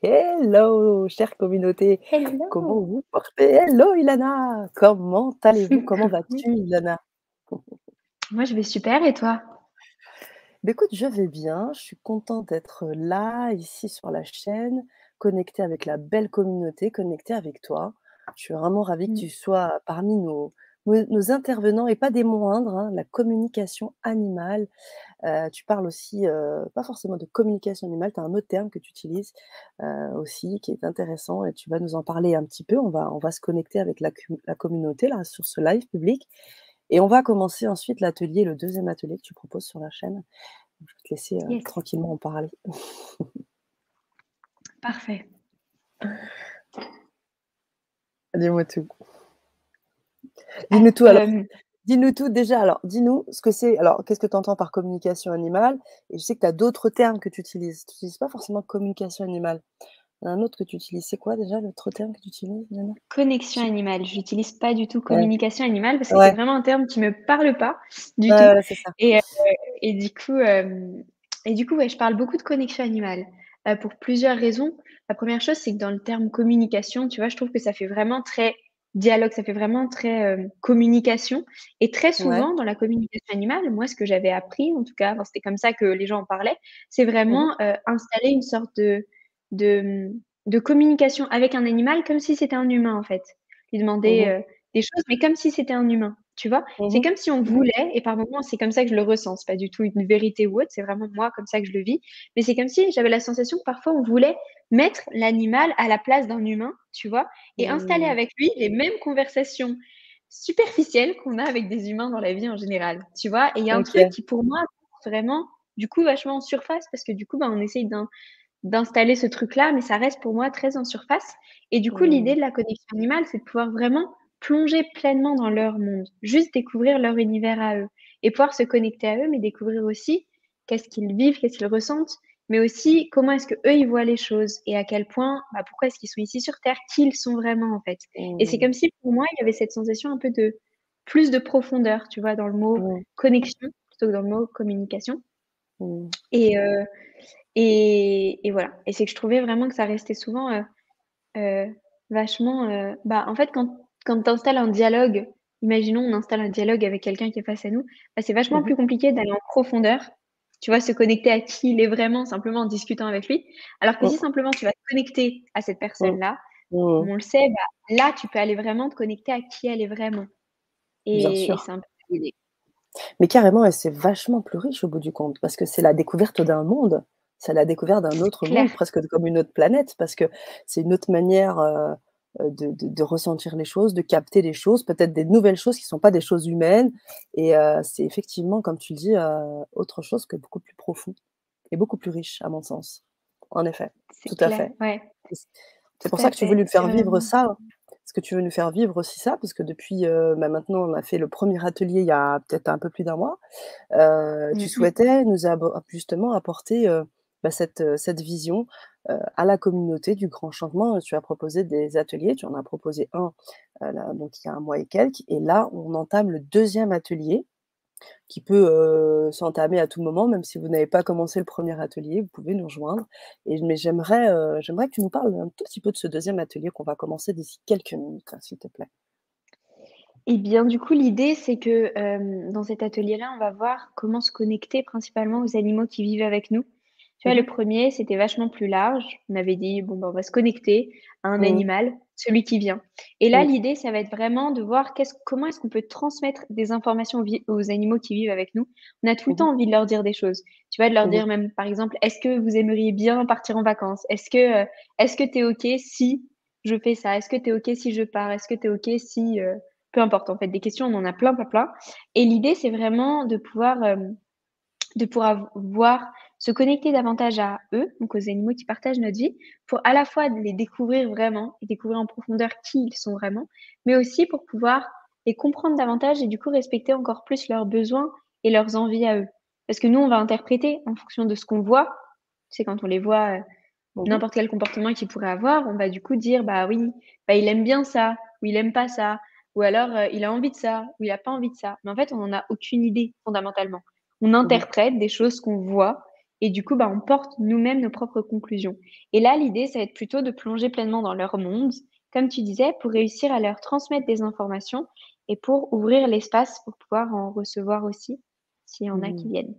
Hello, chère communauté, comment Hello! vous portez? Hello Ilana, comment allez-vous? Comment Coucou. vas-tu Ilana? Moi, je vais super et toi? Beh, écoute, je vais bien, je suis contente d'être là, ici sur la chaîne, connectée avec la belle communauté, connectée avec toi. Je suis vraiment ravie que Mmh. tu sois parmi nos intervenants et pas des moindres, hein, la communication animale. Tu parles aussi, pas forcément de communication animale, tu as un autre terme que tu utilises, aussi qui est intéressant et tu vas nous en parler un petit peu. On va se connecter avec la communauté là, sur ce live public et on va commencer ensuite l'atelier, le deuxième atelier que tu proposes sur la chaîne. Je vais te laisser, Yes, tranquillement en parler. parfait. Dis-moi tout. Ah, Dis-nous tout alors. Dis-nous tout déjà, alors dis-nous ce que c'est alors qu'est-ce que tu entends par communication animale? Et je sais que tu as d'autres termes que tu utilises. Tu utilises pas forcément communication animale. Il y en a un autre que tu utilises. C'est quoi déjà l'autre terme que tu utilises, Nana? connexion Je animale. J'utilise pas du tout Ouais, communication animale parce que c'est ouais, vraiment un terme qui me parle pas du ouais, tout ouais, c'est ça. et heu et du coup, ouais, je parle beaucoup de connexion animale, pour plusieurs raisons. La première chose, c'est que dans le terme communication, tu vois, je trouve que ça fait vraiment très dialogue, ça fait vraiment très, communication et très Ouais. souvent dans la communication animale, moi, ce que j'avais appris, en tout cas, enfin, c'était comme ça que les gens en parlaient, c'est Mmh mh. vraiment, installer une sorte de, de communication avec un animal comme si c'était un humain, en fait. Lui Mmh demander, mh. des choses, mais comme si c'était un humain, tu vois? Mmh C'est mh. comme si on voulait et par moments, c'est comme ça que je le ressens, c'est pas du tout une vérité ou autre, c'est vraiment moi comme ça que je le vis. Mais c'est comme si j'avais la sensation que parfois on voulait mettre l'animal à la place d'un humain, tu vois? Et installer Mmh. avec lui les mêmes conversations superficielles qu'on a avec des humains dans la vie en général, tu vois? Et il y a un truc OK. qui pour moi, vraiment, du coup, vachement en surface parce que du coup, bah, on essaye d'installer ce truc-là, mais ça reste pour moi très en surface et du coup, Mmh. l'idée de la connexion animale, c'est de pouvoir vraiment plonger pleinement dans leur monde, juste découvrir leur univers à eux et pouvoir se connecter à eux, mais découvrir aussi qu'est-ce qu'ils vivent, qu'est-ce qu'ils ressentent, mais aussi comment est-ce qu'eux, ils voient les choses et à quel point, bah, pourquoi est-ce qu'ils sont ici sur terre, qui ils sont vraiment, en fait. Et c'est Mmh. comme si pour moi, il y avait cette sensation un peu de plus de profondeur, tu vois, dans le mot Mmh. connexion plutôt que dans le mot communication Mmh. et heu et voilà et c'est que je trouvais vraiment que ça restait souvent, heu, vachement, bah, en fait, quand tu installes un dialogue, imaginons on installe un dialogue avec quelqu'un qui est face à nous, bah, c'est vachement Mmh mh. plus compliqué d'aller en profondeur, tu vois? Se connecter à qui il est vraiment simplement en discutant avec lui. Alors que si Mmh. simplement tu vas te connecter à cette Mmh. personne-là, Mmh. comme on le sait, bah, là, tu peux aller vraiment te connecter à qui elle est vraiment Bien et sûr. c'est un peu l'idée. Mais carrément et c'est vachement plus riche au bout du compte parce que c'est la découverte d'un monde. C'est la découverte d'un C'est autre clair, monde, presque comme une autre planète parce que c'est une autre manière, de ressentir les choses, de capter les choses, peut-être des nouvelles choses qui sont pas des choses humaines et c'est effectivement comme tu le dis, autre chose que beaucoup plus profond et beaucoup plus riche à mon sens. En effet, c'est tout à clair, fait. ouais, Et c'est tout pour ça à que tu veux fait, nous c'est faire vivre vraiment ça? Est-ce que tu veux nous faire vivre aussi ça? Parce que depuis, bah, maintenant on a fait le premier atelier il y a peut-être un peu plus d'un mois. Tu mmh mh. souhaitais nous justement apporter, bah, cette vision, à la communauté du grand changement. Tu as proposé des ateliers, tu en as proposé un, là, donc il y a un mois et quelques et là, on entame le deuxième atelier qui peut, s'entamer à tout moment, même si vous n'avez pas commencé le premier atelier, vous pouvez nous rejoindre mais j'aimerais que tu nous parles un tout petit peu de ce deuxième atelier qu'on va commencer d'ici quelques minutes, hein, s'il te plaît. Et bien, du coup, l'idée, c'est que, dans cet atelier-là, on va voir comment se connecter principalement aux animaux qui vivent avec nous. Tu vois, Mmh le mh. premier, c'était vachement plus large. On avait dit: «Bon, bah, on va se connecter à un Mmh. animal, celui qui vient» et là, Mmh. l'idée, ça va être vraiment de voir comment est-ce qu'on peut transmettre des informations aux animaux qui vivent avec nous. On a tout le Mmh mh. temps envie de leur dire des choses. Tu vois, de leur Mmh mh. dire même, par exemple: «Est-ce que vous aimeriez bien partir en vacances? Est-ce que tu es OK si je fais ça? Est-ce que tu es OK si je pars? Est-ce que tu es OK si» peu importe en fait, des questions, on en a plein, plein, plein et l'idée, c'est vraiment de pouvoir voir se connecter davantage à eux, donc aux animaux qui partagent notre vie, pour à la fois les découvrir vraiment et découvrir en profondeur qui ils sont vraiment, mais aussi pour pouvoir les comprendre davantage et du coup respecter encore plus leurs besoins et leurs envies à eux. Parce que nous, on va interpréter en fonction de ce qu'on voit. Tu sais, quand on les voit, Mmh mh. n'importe quel comportement qu'ils pourraient avoir, on va du coup dire: «Bah oui, bah il aime bien ça» ou «Il aime pas ça» ou alors, «Il a envie de ça» ou «Il a pas envie de ça». Mais en fait, on en a aucune idée fondamentalement. On Mmh mh. interprète des choses qu'on voit et du coup, bah, on porte nous-mêmes nos propres conclusions. Et là, l'idée, ça va être plutôt de plonger pleinement dans leur monde, comme tu disais, pour réussir à leur transmettre des informations et pour ouvrir l'espace pour pouvoir en recevoir aussi, s'il y en a qui Mmh. viennent.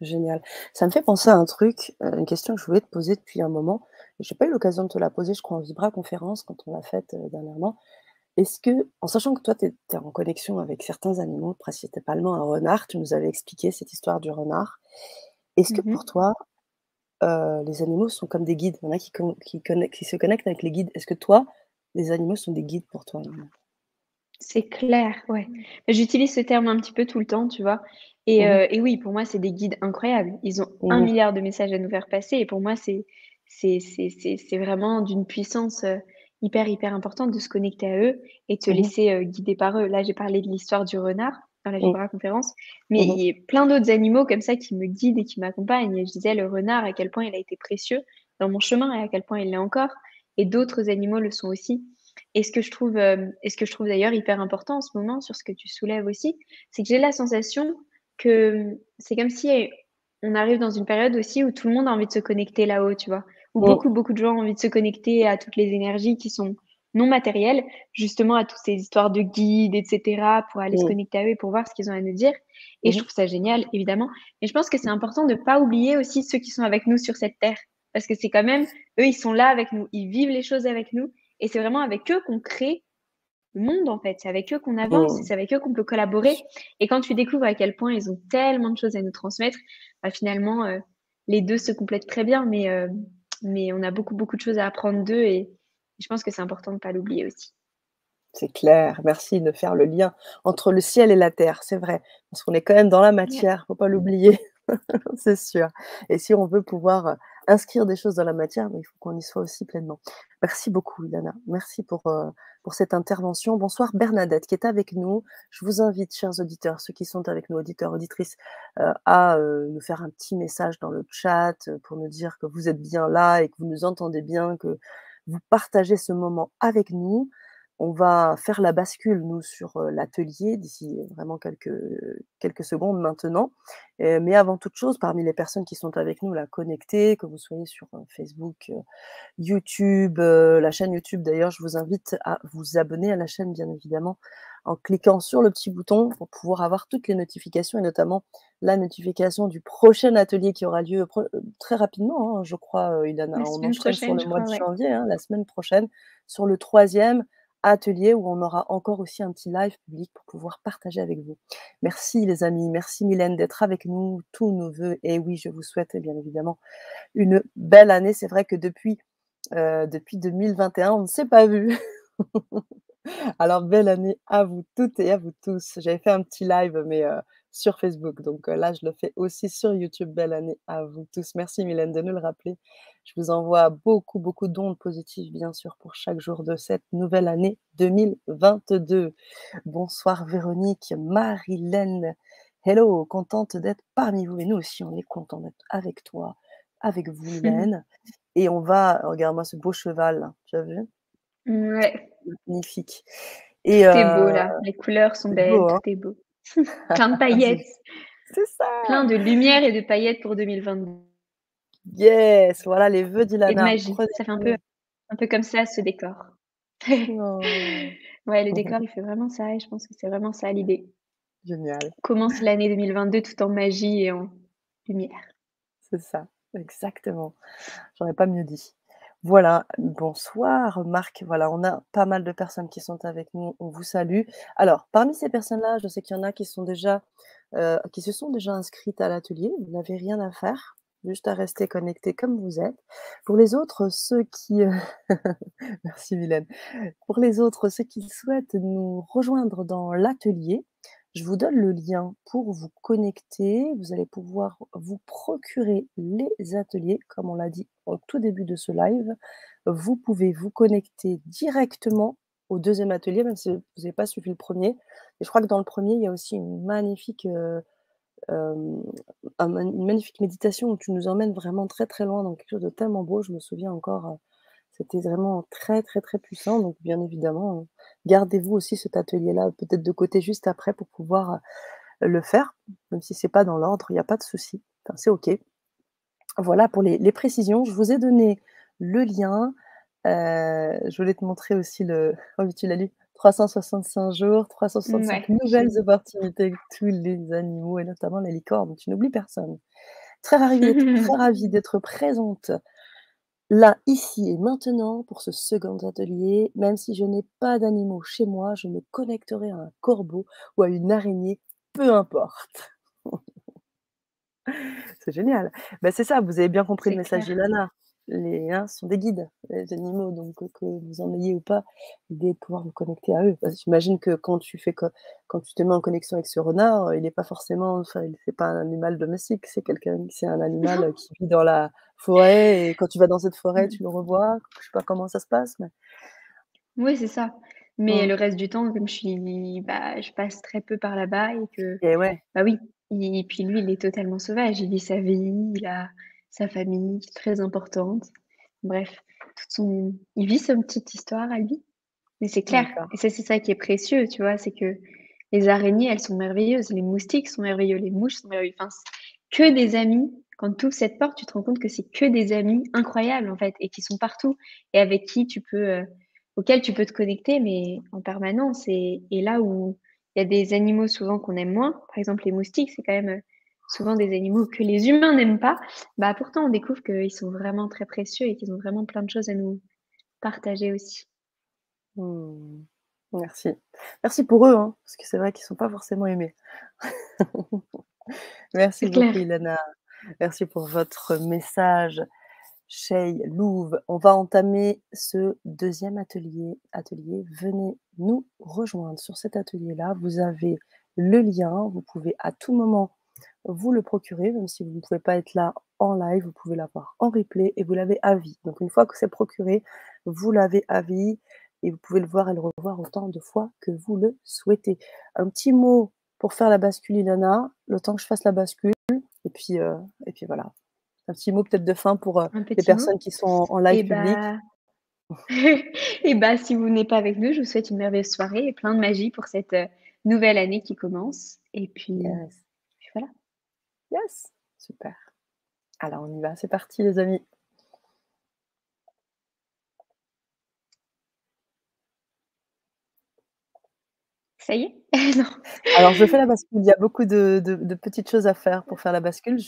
Génial. Ça me fait penser à un truc, une question que je voulais te poser depuis un moment. J'ai pas eu l'occasion de te la poser, je crois, en Vibra conférence quand on l'a faite, dernièrement. Est-ce que, en sachant que toi, tu es en connexion avec certains animaux, principalement un renard, tu nous avais expliqué cette histoire du renard. Est-ce que pour Mmh. toi, les animaux sont comme des guides? Il y en a qui se connectent avec les guides. Est-ce que toi, les animaux sont des guides pour toi également? C'est clair, ouais. J'utilise ce terme un petit peu tout le temps, tu vois? Et Mmh mh. et oui, pour moi, c'est des guides incroyables. Ils ont un Mmh. milliard de messages à nous faire passer et pour moi, c'est vraiment d'une puissance, hyper, hyper importante de se connecter à eux et de se Mmh. laisser, guider par eux. Là, j'ai parlé de l'histoire du renard dans la Mmh. Vibra conférence, mais Mmh. il y a plein d'autres animaux comme ça qui me guident et qui m'accompagnent et je disais le renard, à quel point il a été précieux dans mon chemin et à quel point il l'est encore et d'autres animaux le sont aussi. Et ce que je trouve d'ailleurs hyper important en ce moment sur ce que tu soulèves aussi, c'est que j'ai la sensation que, c'est comme si on arrive dans une période aussi où tout le monde a envie de se connecter là-haut, tu vois? Où Mmh. beaucoup, beaucoup de gens ont envie de se connecter à toutes les énergies qui sont non matérielles, justement à toutes ces histoires de guides et cetera, pour aller se Mmh. connecter à eux et pour voir ce qu'ils ont à nous dire et je Mmh. trouve ça génial évidemment. Mais je pense que c'est important de pas oublier aussi ceux qui sont avec nous sur cette terre. Parce que c'est quand même eux, ils sont là avec nous, ils vivent les choses avec nous et c'est vraiment avec eux qu'on crée le monde, en fait. C'est avec eux qu'on avance, Mmh. c'est avec eux qu'on peut collaborer et quand tu découvres à quel point ils ont tellement de choses à nous transmettre, bah, finalement, les 2 se complètent très bien mais on a beaucoup, beaucoup de choses à apprendre d'eux et je pense que c'est important de pas l'oublier aussi. C'est clair, merci de faire le lien entre le ciel et la terre, c'est vrai, parce qu'on est quand même dans la Ouais. matière, faut pas l'oublier, c'est sûr. Et si on veut pouvoir, inscrire des choses dans la matière, il faut qu'on y soit aussi pleinement. Merci beaucoup Ilana, merci pour cette intervention. Bonsoir Bernadette qui est avec nous. Je vous invite, chers auditeurs, ceux qui sont avec nous, auditeurs, auditrices, à, nous faire un petit message dans le chat, pour nous dire que vous êtes bien là et que vous nous entendez bien, que vous partagez ce moment avec nous. On va faire la bascule, nous, sur, l'atelier d'ici vraiment quelques secondes maintenant. Mais avant toute chose, parmi les personnes qui sont avec nous là, connectées, que vous soyez sur, Facebook, YouTube, la chaîne YouTube d'ailleurs, je vous invite à vous abonner à la chaîne bien évidemment, en cliquant sur le petit bouton pour pouvoir avoir toutes les notifications et notamment la notification du prochain atelier qui aura lieu très rapidement, hein, je crois, Ilana. La On semaine enchaîne sur prochaine, le je mois crois, de ouais. janvier, hein, la semaine prochaine, sur le troisième atelier où on aura encore aussi un petit live public pour pouvoir partager avec vous. Merci les amis, merci Mylène d'être avec nous, tous nos vœux et oui, je vous souhaite bien évidemment une belle année. C'est vrai que depuis 2021, on ne s'est pas vus. Alors belle année à vous toutes et à vous tous. J'avais fait un petit live, mais sur Facebook, donc là, je le fais aussi sur YouTube. Belle année à vous tous. Merci Mylène de nous le rappeler. Je vous envoie beaucoup, beaucoup d'ondes positives, bien sûr, pour chaque jour de cette nouvelle année 2022. Bonsoir Véronique, Marilène. Hello, contente d'être parmi vous et nous aussi, on est content d'être avec toi, avec vous Mylène et on va regarde-moi ce beau cheval là, tu as vu? Ouais, Magnifique et tout est beau là, les couleurs sont c'est beau, belles, tout hein? est beau. Plein de C'est paillettes, c'est plein ça! de lumière et de paillettes pour 2022 Yes! Voilà les vœux et de d'Ilana. magie. Prenez Ça fait soin. un peu comme ça ce décor. Oh! Ouais, le décor, il fait vraiment ça et je pense que c'est vraiment ça l'idée. Génial, Commence l'année 2022 tout en magie et en lumière. c'est ça, exactement. J'aurais pas mieux dit. Voilà, bonsoir Marc. Voilà, on a pas mal de personnes qui sont avec nous, on vous salue. Alors, parmi ces personnes-là, je sais qu'il y en a qui se sont déjà inscrites à l'atelier. Vous n'avez rien à faire, juste à rester connectés comme vous êtes. Pour les autres, ceux qui, merci Mylène. Pour les autres, ceux qui souhaitent nous rejoindre dans l'atelier, je vous donne le lien pour vous connecter. Vous allez pouvoir vous procurer les ateliers, comme on l'a dit au tout début de ce live. Vous pouvez vous connecter directement au deuxième atelier, même si vous n'avez pas suivi le premier. Et je crois que dans le premier, il y a aussi une magnifique, hem, une magnifique méditation où tu nous emmènes vraiment très, très loin dans quelque chose de tellement beau. Je me souviens encore, c'était vraiment très, très, très puissant. Donc bien évidemment, gardez-vous aussi cet atelier-là peut-être de côté juste après pour pouvoir, le faire, même si c'est pas dans l'ordre, il y a pas de souci. enfin, c'est OK. Voilà pour les précisions. Je vous ai donné le lien. Je voulais te montrer aussi le oh oui, tu l'as lu? 365 jours, 365 Ouais, j'ai nouvelles vu. opportunités avec tous les animaux et notamment les licornes. Tu n'oublies personne. Très ravie d'être présente là, ici et maintenant pour ce second atelier. Même si je n'ai pas d'animaux chez moi, je me connecterai à un corbeau ou à une araignée, peu importe. C'est génial. Bah, c'est ça, vous avez bien compris le C'est message clair. d'Ilana. Les sont des guides, les animaux, donc que vous en ayez ou pas, l'idée est de pouvoir vous connecter à eux. J'imagine que quand tu te mets en connexion avec ce renard, il est pas forcément enfin, c'est pas un animal domestique, c'est un animal, qui vit dans la forêt et quand tu vas dans cette forêt, Mmh. tu le revois. Je sais pas comment ça se passe, mais Oui, c'est ça. Mais mmh le reste du temps, comme je passe très peu par là-bas et que, et ouais, bah, oui, et puis lui, il est totalement sauvage. Il vit sa vie, il a sa famille qui est très importante. Bref, il vit sa petite histoire à lui. Mais c'est clair d'accord. et ça, c'est ça qui est précieux, tu vois? C'est que les araignées, elles sont merveilleuses, les moustiques sont merveilleux, les mouches sont merveilleux. Enfin, c'est que des amis. Quand tu ouvres cette porte, tu te rends compte que c'est que des amis incroyables, en fait, et qui sont partout et avec qui auxquels tu peux te connecter, mais en permanence et là où il y a des animaux souvent qu'on aime moins, par exemple les moustiques, c'est quand même, souvent des animaux que les humains n'aiment pas, bah, pourtant on découvre qu'ils sont vraiment très précieux et qu'ils ont vraiment plein de choses à nous partager aussi. Mmh. Merci. Merci pour eux, hein, parce que c'est vrai qu'ils sont pas forcément aimés. Merci C'est clair. beaucoup Ilana. Merci pour votre message. Shay, Louve, on va entamer ce deuxième atelier. Venez nous rejoindre sur cet atelier-là. Vous avez le lien, vous pouvez à tout moment vous le procurer, même si vous ne pouvez pas être là en live, vous pouvez l'avoir en replay et vous l'avez à vie. Donc une fois que c'est procuré, vous l'avez à vie et vous pouvez le voir et le revoir autant de fois que vous le souhaitez. Un petit mot pour faire la bascule, Ilana, le temps que je fasse la bascule et puis voilà. Un petit mot peut-être de fin pour, Un les petit mot? personnes qui sont en live Et public. bah et bah, si vous n'êtes pas avec nous, je vous souhaite une merveilleuse soirée et plein de magie pour cette, nouvelle année qui commence et Yes, puis voilà. yes, super. Alors on y va, c'est parti les amis. Ça y est? Non. Alors je fais la bascule, il y a beaucoup de petites choses à faire pour faire la bascule.